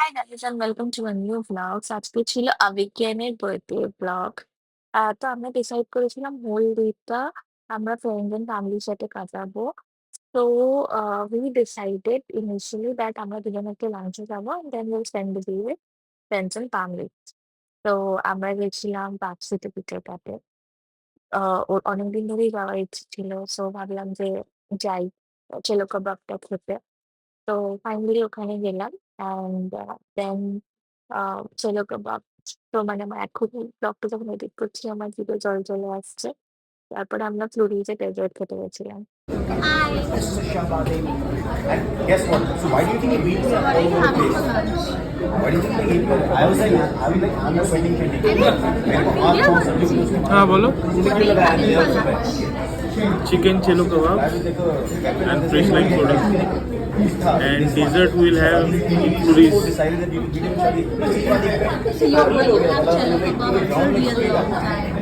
Hi guys and welcome to a new vlogs. আজকে ছিল আবিজ্ঞানের birthday blog. তো আমরা ডিসাইড করেছিলাম হোল ডেটা আমরা ফ্রেন্ডস এন্ড ফ্যামিলির সাথে কাটাবো। তো we decided initially that আমরা দুজনে একটু লাঞ্চে যাবো and then we'll spend the day with friends and family. তো আমরা গেছিলাম পার্ক সিটি পিঠেটাতে। ওর অনেকদিন ধরেই যাওয়ার ইচ্ছে ছিল। সো ভাবলাম যে যাই ছেলে কাবাবটা খেতে। তো ফাইনালি ওখানে গেলাম অ্যান্ড দেন ছেলে কাবাব তো মানে আমার এখনই ব্লগটা যখন এডিট করছি আমার জিভে জল চলে আসছে। তারপরে আমরা ফ্লুরিজে ডেজার্ট খেতে গেছিলাম। This is a Shabadim. And guess what? So why do you think he beat me up all over the place? Why do you think he beat me up? I was like, I was like, I'm not waiting for you. मेरे को हाथ पाँव सब कुछ उसके हाँ बोलो मुझे लगा यार सुबह चिकन चेलो कबाब and fresh lime soda and dessert will have puris. decided that you will beat him शादी So you have chalo kebab for a really long time.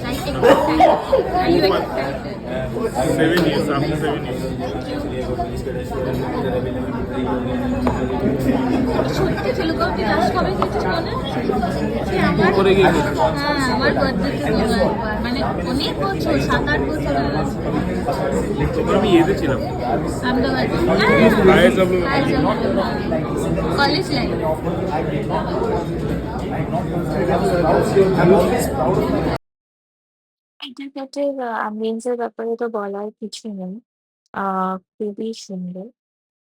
Like excited. Are you excited? 7 years after 7 years. সত্যি চলো কবে last কবে খেয়েছিস মনে সে আমার করে গিয়ে হ্যাঁ আমার বার্থডেতে হলো একবার মানে অনেক বছর 7-8 বছর হয়ে গেছে তখন আমি এতে ছিলাম আহমেদাবাদ কলেজ লাইফ ইন্টারনেটের অ্যাম্বিয়েন্সের ব্যাপারে তো বলার কিছু নেই। খুবই সুন্দর।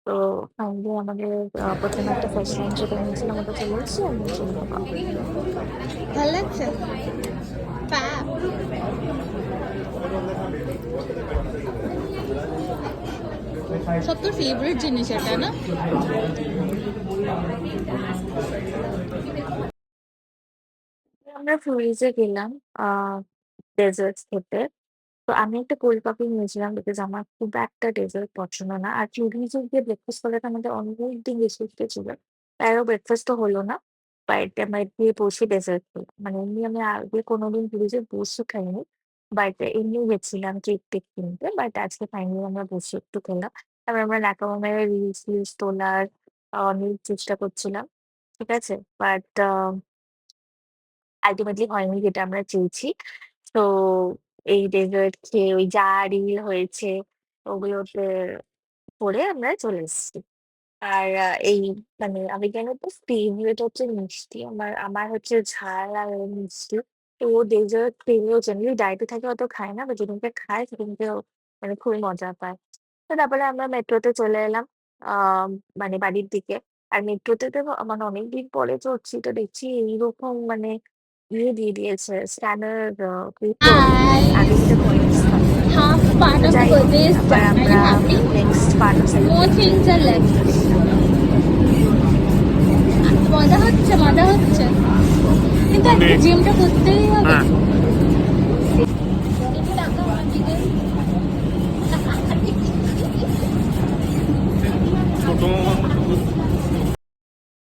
তো ফাইনালি আমাদের প্রথমে একটা ফার্স্ট লাঞ্চ যেটা নিয়েছিলাম ওটা চলে এসেছে এবং ছেলে কাবাব। ভালো লাগছে ফ্যাব সব তোর ফেভারিট জিনিস এটা না আমরা ফ্লুরিজে গেলাম ডেজার্টস খেতে। তো আমি একটা কোল্ড কফি নিয়েছিলাম বিকজ আমার খুব একটা ডেজার্ট পছন্দ না। আর ফ্লুরিজে গিয়ে ব্রেকফাস্ট করাটা আমাদের অনেকদিন রেস্ট্রিক্টেড ছিল। তাইও ব্রেকফাস্ট তো হলো না। বাট আমরা গিয়ে বসে ডেজার্ট খেলাম। মানে এমনি আমি আগে কোনোদিন ফ্লুরিজে বসে খাইনি। বাট এমনি গেছিলাম কেক টেক কিনতে। বাট আজকে ফাইনালি আমরা বসে একটু খেলাম। তারপর আমরা নাকামা মেরে রিলস টিলস তোলার অনেক চেষ্টা করছিলাম। ঠিক আছে? বাট আল্টিমেটলি হয়নি যেটা আমরা চেয়েছি। তো এই ডেজার্ট খেয়ে ওই যা রিল হয়েছে ওগুলোতে পড়ে আমরা চলে এসেছি। আর এই মানে আমি কেন তো ফেভারিট হচ্ছে মিষ্টি। আমার হচ্ছে ঝাল আর মিষ্টি। তো ও ডেজার্ট পেলেও জেনারেলি ডায়েটে থাকে অত খায় না। বাট যেদিনকে খায় সেদিনকে ও মানে খুবই মজা পায়। তো তারপরে আমরা মেট্রোতে চলে এলাম আম মানে বাড়ির দিকে। আর মেট্রোতে তো মানে অনেকদিন পরে চড়ছি তো দেখছি এইরকম মানে ইয়ে দিয়ে দিয়েছে স্ক্যানার পেপার আগে যেটা কয়েন্স থাকতো। half part তো of the যাই হোক birthday is এবার done. Are আমরা you happy? নেক্সট পার্টও More celebrate things are left. মজা হচ্ছে মজা হচ্ছে কিন্তু আজকে জিমটা করতেই হবে হ্যাঁ একটু টাকা আমার দিকে ছোট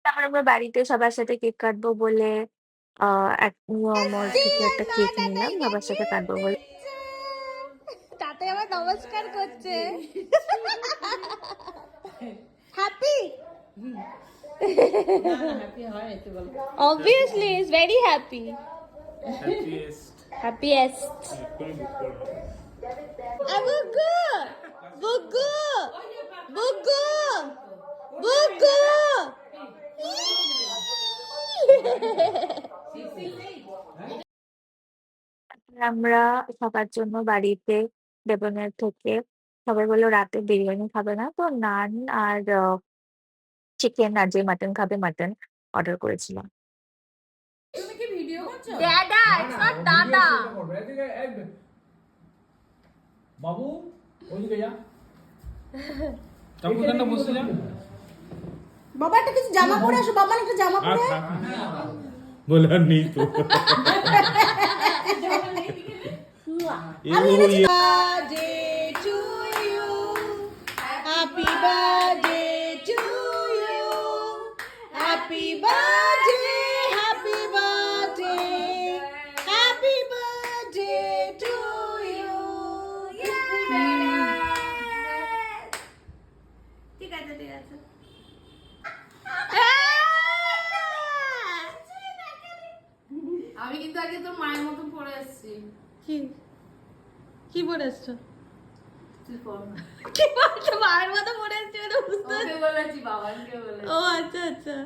তারপর আমরা বাড়িতে সবার সাথে কেক কাটবো বলে এক মল থেকে একটা কেক নিলাম সবার সাথে কাটবো বলে। তাতে আবার নমস্কার করছে happy obviously is very happy happiest abugu bugu bugu bugu আমরা সবার জন্য বাড়িতে দেবনের থেকে সবাই বললো রাতে বিরিয়ানি খাবে না তো নান আর চিকেন আর যে মাটন খাবে মাটন অর্ডার করেছিলাম। dada it's not dada বাবু ওইদিকে যা কাকুদানটা বসে যান বাবা একটা কিছু জামা পরে আসো বাবা একটা জামা পরে বলার নেই তো birthday to you happy birthday to you happy birthday happy birthday happy birthday to you ঠিক আছে আগে তোর মায়ের মতো পড়ে এসেছি। কি কি পরে এসছো? তুই পড় না। কি বলছো? মায়ের মতো পরে এসছো এটা বুঝতে পারছি। ওকে বলেছি, বাবাকে বলেছি। ও আচ্ছা আচ্ছা।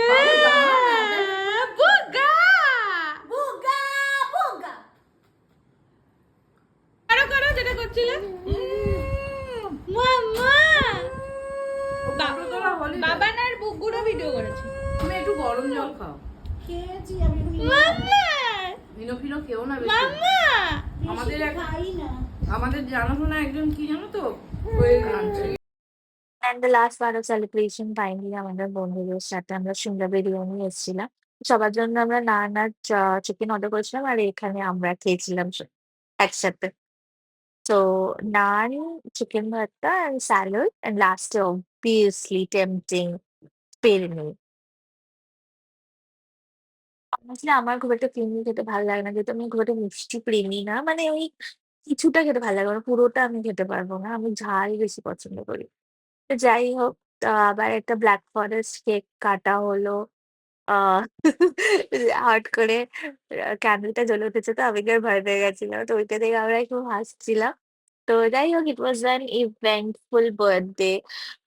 বাবু দাঁড়া না, বুগা বুগা বুগা। করো করো যেটা করছিলে। মাম্মা বাবু তোরা হলি না। বাবা না আর বুগুরও ভিডিও করেছে। তুমি একটু গরম জল খাও। খেয়েছি আমি। মাম্মা ভিনো ফিনো খেও না বেশি। মাম্মা আমাদের জানাশোনা একজন কি জানো তো, ওই আনছে। And the last bar of celebration finally আমাদের বন্ধুদের সাথে আমরা সিমলা বিরিয়ানি এসেছিলাম। সবার জন্য আমরা নান আর চিকেন অর্ডার করেছিলাম আর এখানে আমরা খেয়েছিলাম একসাথে। তো নান, চিকেন ভর্তা অ্যান্ড স্যালাড অ্যান্ড লাস্টে obviously tempting পেরনি। honestly আমার খুব একটা ক্রিমি খেতে ভালো লাগে না। যেহেতু আমি খুব একটা মিষ্টি প্রেমী না। মানে ওই কিছুটা খেতে ভালো লাগে। মানে পুরোটা আমি খেতে পারবো না। আমি ঝাল বেশি পছন্দ করি। তো যাই হোক আবার একটা ব্ল্যাক ফরেস্ট কেক কাটা হলো। আ হট করে ক্যান্ডেলটা জ্বলে উঠেছে তো আবেগের ভয় পেয়ে গেছিলাম। তো ওইটা দেখে আমরা খুব হাসছিলাম। তো যাই হোক it was an eventful birthday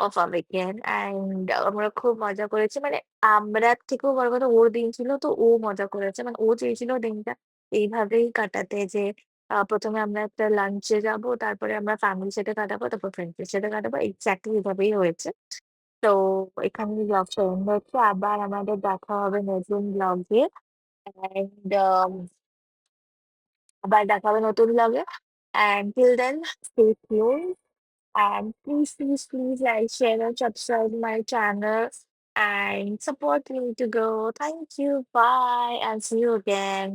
of আবেগেন অ্যান্ড আমরা খুব মজা করেছি। মানে আমরা থেকেও বড় কথা ওর দিন ছিল তো ও মজা করেছে। মানে ও চেয়েছিল দিনটা এইভাবেই কাটাতে যে ১ম এ আমরা একটা লাঞ্চে যাবো, তারপরে আমরা ফ্যামিলির সাথে কাটাবো, তারপর ফ্রেন্ডসদের সাথে কাটাবো। এক্সাক্টলি এভাবেই হয়েছে। তো এখানেই ব্লগটা এন্ড হচ্ছে। আবার আমাদের দেখা হবে নতুন ব্লগে অ্যান্ড আবার দেখা হবে নতুন ব্লগে। And till then stay tuned and please like, share and subscribe my channel and support me to grow. Thank you. Bye and see you again.